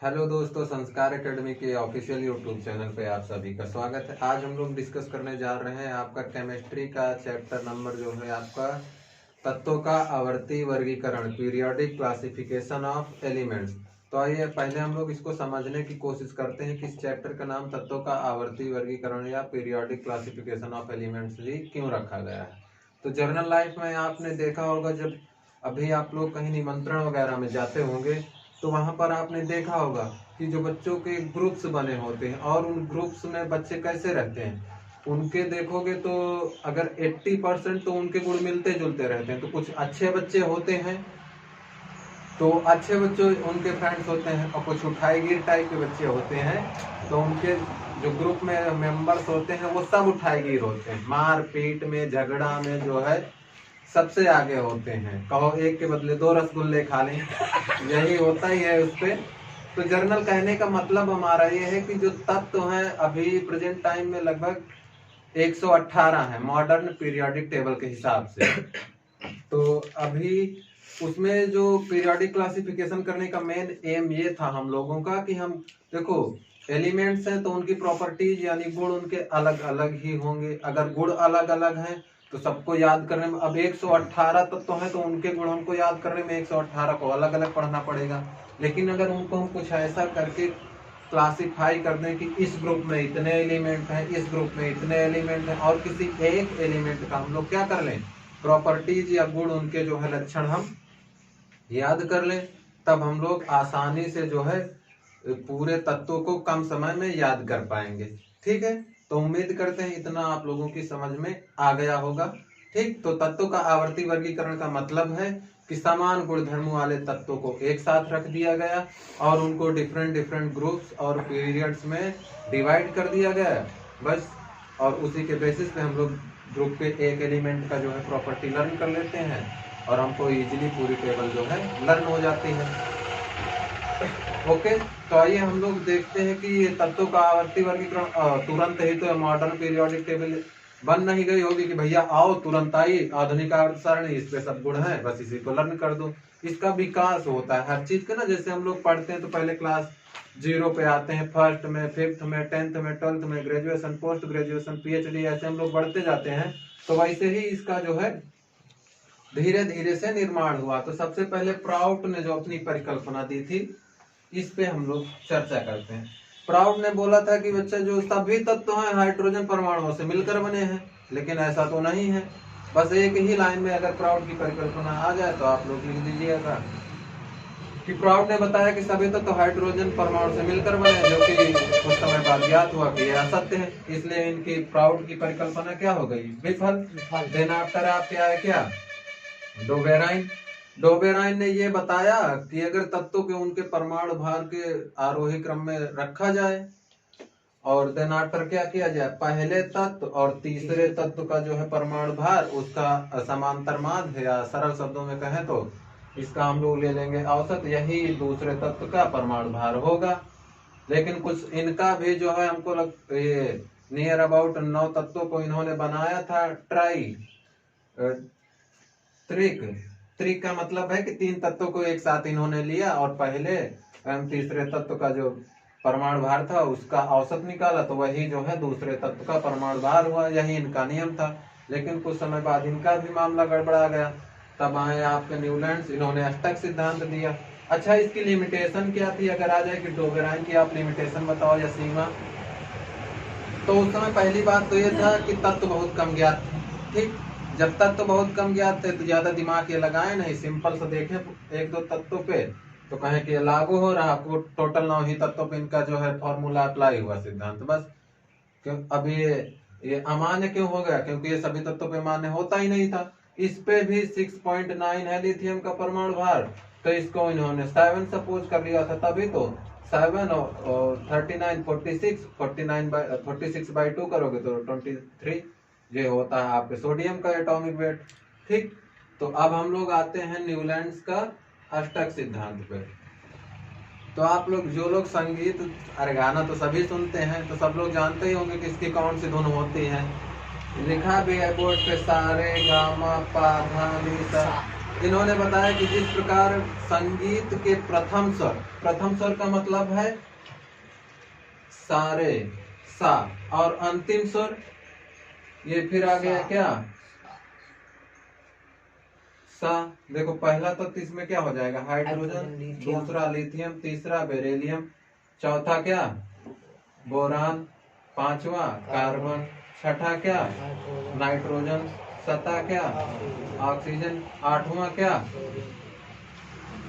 Hello दोस्तों, संस्कार academy के ऑफिशियल यूट्यूब चैनल पे आप सभी का स्वागत है। आज हम लोग डिस्कस करने जा रहे हैं आपका केमिस्ट्री का चैप्टर नंबर जो है आपका तत्वों का आवर्ती वर्गीकरण, पीरियोडिक क्लासिफिकेशन ऑफ एलिमेंट्स। तो आइए पहले हम लोग इसको समझने की कोशिश करते हैं कि इस चैप्टर का नाम तत्वों का आवर्ती वर्गीकरण या पीरियोडिक क्लासिफिकेशन ऑफ एलिमेंट्स ही क्यों रखा गया है। तो जनरल लाइफ में आपने देखा होगा, जब अभी आप लोग कहीं निमंत्रण वगैरह में जाते होंगे तो वहां पर आपने देखा होगा कि जो बच्चों के ग्रुप्स बने होते हैं और उन ग्रुप्स में बच्चे कैसे रहते हैं, उनके देखोगे तो अगर 80% तो उनके गुण मिलते जुलते रहते हैं। तो कुछ अच्छे बच्चे होते हैं तो अच्छे बच्चे उनके फ्रेंड्स होते हैं, और कुछ उठाईगीर टाइप के बच्चे होते हैं तो उनके जो ग्रुप में मेंबर्स होते हैं वो सब उठाईगीर होते हैं। मार पीट में, झगड़ा में जो है सबसे आगे होते हैं। कहो एक के बदले 2 रसगुल्ले खा लें, यही होता ही है उस पे। तो जर्नल कहने का मतलब हमारा ये है कि जो तत्व हैं अभी प्रेजेंट टाइम में लगभग 118 है मॉडर्न पीरियोडिक टेबल के हिसाब से। तो अभी उसमें जो पीरियोडिक क्लासिफिकेशन करने का मेन एम ये था हम लोगों का कि हम देखो एलिमेंट्स हैं तो उनकी प्रॉपर्टीज यानी गुण उनके अलग अलग ही होंगे। अगर गुण अलग अलग हैं तो सबको याद करने में, अब 118 तत्व हैं तो उनके गुण हमको याद करने में 118 को अलग अलग पढ़ना पड़ेगा। लेकिन अगर उनको हम कुछ ऐसा करके क्लासिफाई कर दें कि इस ग्रुप में इतने एलिमेंट हैं, इस ग्रुप में इतने एलिमेंट हैं, और किसी एक एलिमेंट का हम लोग क्या कर लें, प्रॉपर्टीज या गुण उनके जो है लक्षण हम याद कर लें, तब हम लोग आसानी से जो है पूरे तत्वों को कम समय में याद कर पाएंगे। ठीक है, तो उम्मीद करते हैं इतना आप लोगों की समझ में आ गया होगा। ठीक, तो तत्वों का आवर्ती वर्गीकरण का मतलब है कि समान गुणधर्म वाले तत्वों को एक साथ रख दिया गया और उनको डिफरेंट डिफरेंट ग्रुप्स और पीरियड्स में डिवाइड कर दिया गया बस। और उसी के बेसिस पे हम लोग ग्रुप के एक एलिमेंट का जो है प्रॉपर्टी लर्न कर लेते हैं और हमको इजीली पूरी टेबल जो है लर्न हो जाती है। ओके, तो आइए हम लोग देखते हैं कि ये तत्वों का आवर्ती वर्गीकरण तुरंत ही तो मॉडर्न पीरियोडिक टेबल बन नहीं गई होगी कि भैया आओ तुरंत आई आधुनिक आवर्त सारणी, इस पे सब गुण है बस इसी को लर्न कर दो। इसका विकास होता है हर चीज का ना। जैसे हम लोग पढ़ते हैं तो पहले क्लास 0 पे आते हैं, फर्स्ट में, फिफ्थ में, 10th में, 12th में, ग्रेजुएशन, पोस्ट ग्रेजुएशन, PhD, ऐसे हम लोग बढ़ते जाते हैं। तो वैसे ही इसका जो है धीरे धीरे से निर्माण हुआ। तो सबसे पहले प्राउट ने जो अपनी परिकल्पना दी थी इस पे हम लोग चर्चा करते हैं। प्राउट ने बोला था कि बच्चा जो सभी तत्व हैं हाइड्रोजन परमाणुओं से मिलकर बने हैं, लेकिन ऐसा तो नहीं है। बस एक ही लाइन में अगर प्राउट की परिकल्पना आ जाए तो आप लोग लिख दीजिएगा कि प्राउट ने बताया कि सभी तत्व हाइड्रोजन परमाणु से मिलकर बने, जो कि कुछ समय बाद ज्ञात हुआ कि यह असत्य है। इसलिए इनकी प्राउट की परिकल्पना क्या हो गई, विफल। देन आफ्टर आपके आए क्या, डोबेराइन। डोबेराइन ने ये बताया कि अगर तत्वों के उनके परमाणु भार के आरोही क्रम में रखा जाए और देन आफ्टर क्या किया जाए, पहले तत्व और तीसरे तत्व का जो है परमाणु भार उसका समांतर माध्य, या सरल शब्दों में कहें तो इसका हम लोग ले लेंगे औसत, यही दूसरे तत्व का परमाणु भार होगा। लेकिन कुछ इनका भी जो है हमको ये नियर अबाउट 9 तत्वों को इन्होंने बनाया था त्रिक का मतलब है कि 3 तत्वों को एक साथ इन्होंने लिया और पहले एवं तीसरे तत्व का जो परमाणु भार था उसका औसत निकाला, तो वही जो है दूसरे तत्व का परमाणु भार हुआ। यही इनका नियम था। लेकिन कुछ समय बाद इनका भी मामला गड़बड़ा गया। तब आए आपके न्यूलैंड्स, इन्होंने अष्टक सिद्धांत दिया। अच्छा, इसकी लिमिटेशन क्या थी, अगर आ जाए कि डोबेराइन की आप लिमिटेशन बताओ या सीमा, तो उस समय पहली बात तो ये था कि तत्व बहुत कम ज्ञात थे। ठीक, जब तत्व बहुत कम ज्ञात थे तो ज्यादा दिमाग ये लगाए नहीं, सिंपल से देखें 1-2 तत्वों पे तो कहें कि ये लागू हो रहा, आपको टोटल 9 ही तत्वों पे इनका जो है फॉर्मूला अप्लाई हुआ सिद्धांत बस। क्यों अब ये अमान्य क्यों हो गया, क्योंकि ये सभी तत्वों पे मान्य होता ही नहीं था। इस पे भी 6.9 है लिथियम का परमाणु भार, तो इसको इन्होंने 7 सपोज कर लिया था। तभी तो 7 और 39 46/2 करोगे तो 23 ये होता है आपके सोडियम का एटॉमिक वेट। ठीक, तो अब हम लोग आते हैं न्यूलैंड्स का अष्टक सिद्धांत पे। तो आप लोग जो लोग संगीत, अरे गाना तो सभी सुनते हैं, तो सब लोग जानते ही होंगे कि इसकी कौन सी धुन होती है। लिखा भी है बोर्ड पे, सारे गामा पा धा नी सा। इन्होंने बताया कि जिस प्रकार संगीत के प्रथम स्वर का मतलब है सारे सा, और अंतिम स्वर ये फिर आ गया क्या सा। देखो पहला तत्व इसमें क्या हो जाएगा हाइड्रोजन, दूसरा लिथियम, तीसरा बेरिलियम, चौथा क्या बोरान, पांचवा कार्बन, छठा क्या नाइट्रोजन, सता क्या ऑक्सीजन, आठवां क्या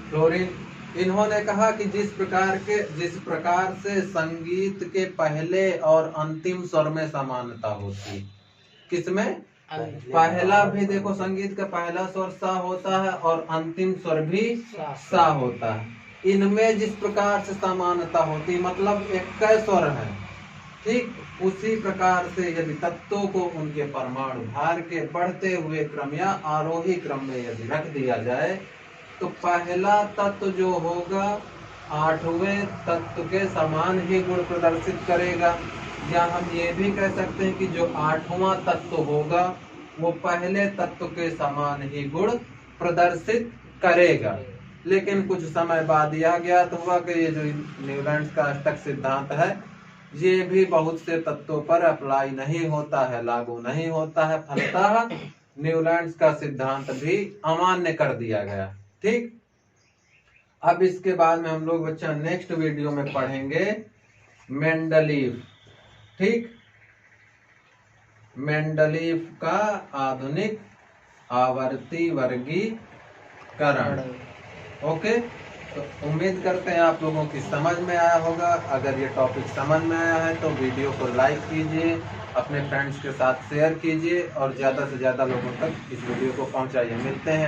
फ्लोरीन। इन्होंने कहा कि जिस प्रकार से संगीत के पहले और अंतिम स्वर में समानता होती, किसमें पहला भी देखो संगीत का पहला स्वर सा होता है और अंतिम स्वर भी सा होता है, इनमें जिस प्रकार से समानता होती मतलब एक स्वर है, ठीक उसी प्रकार से यदि तत्वों को उनके परमाणु भार के बढ़ते हुए क्रम या आरोही क्रम में यदि रख दिया जाए तो पहला तत्व जो होगा आठवें तत्व के समान ही गुण प्रदर्शित करेगा, या हम ये भी कह सकते हैं कि जो आठवां तत्व होगा वो पहले तत्व के समान ही गुण प्रदर्शित करेगा। लेकिन कुछ समय बाद यह ज्ञात हुआ कि ये जो न्यूलैंड्स का अष्टक सिद्धांत है ये भी बहुत से तत्वों पर अप्लाई नहीं होता है, लागू नहीं होता है, फलतः न्यूलैंड्स का सिद्धांत भी अमान्य कर दिया गया। ठीक, अब इसके बाद में हम लोग बच्चा नेक्स्ट वीडियो में पढ़ेंगे मेंडलीव। ठीक, मेंडलीव का आधुनिक आवर्ती वर्गीकरण। ओके, तो उम्मीद करते हैं आप लोगों की समझ में आया होगा। अगर ये टॉपिक समझ में आया है तो वीडियो को लाइक कीजिए, अपने फ्रेंड्स के साथ शेयर कीजिए और ज़्यादा से ज़्यादा लोगों तक इस वीडियो को पहुंचाइए। मिलते हैं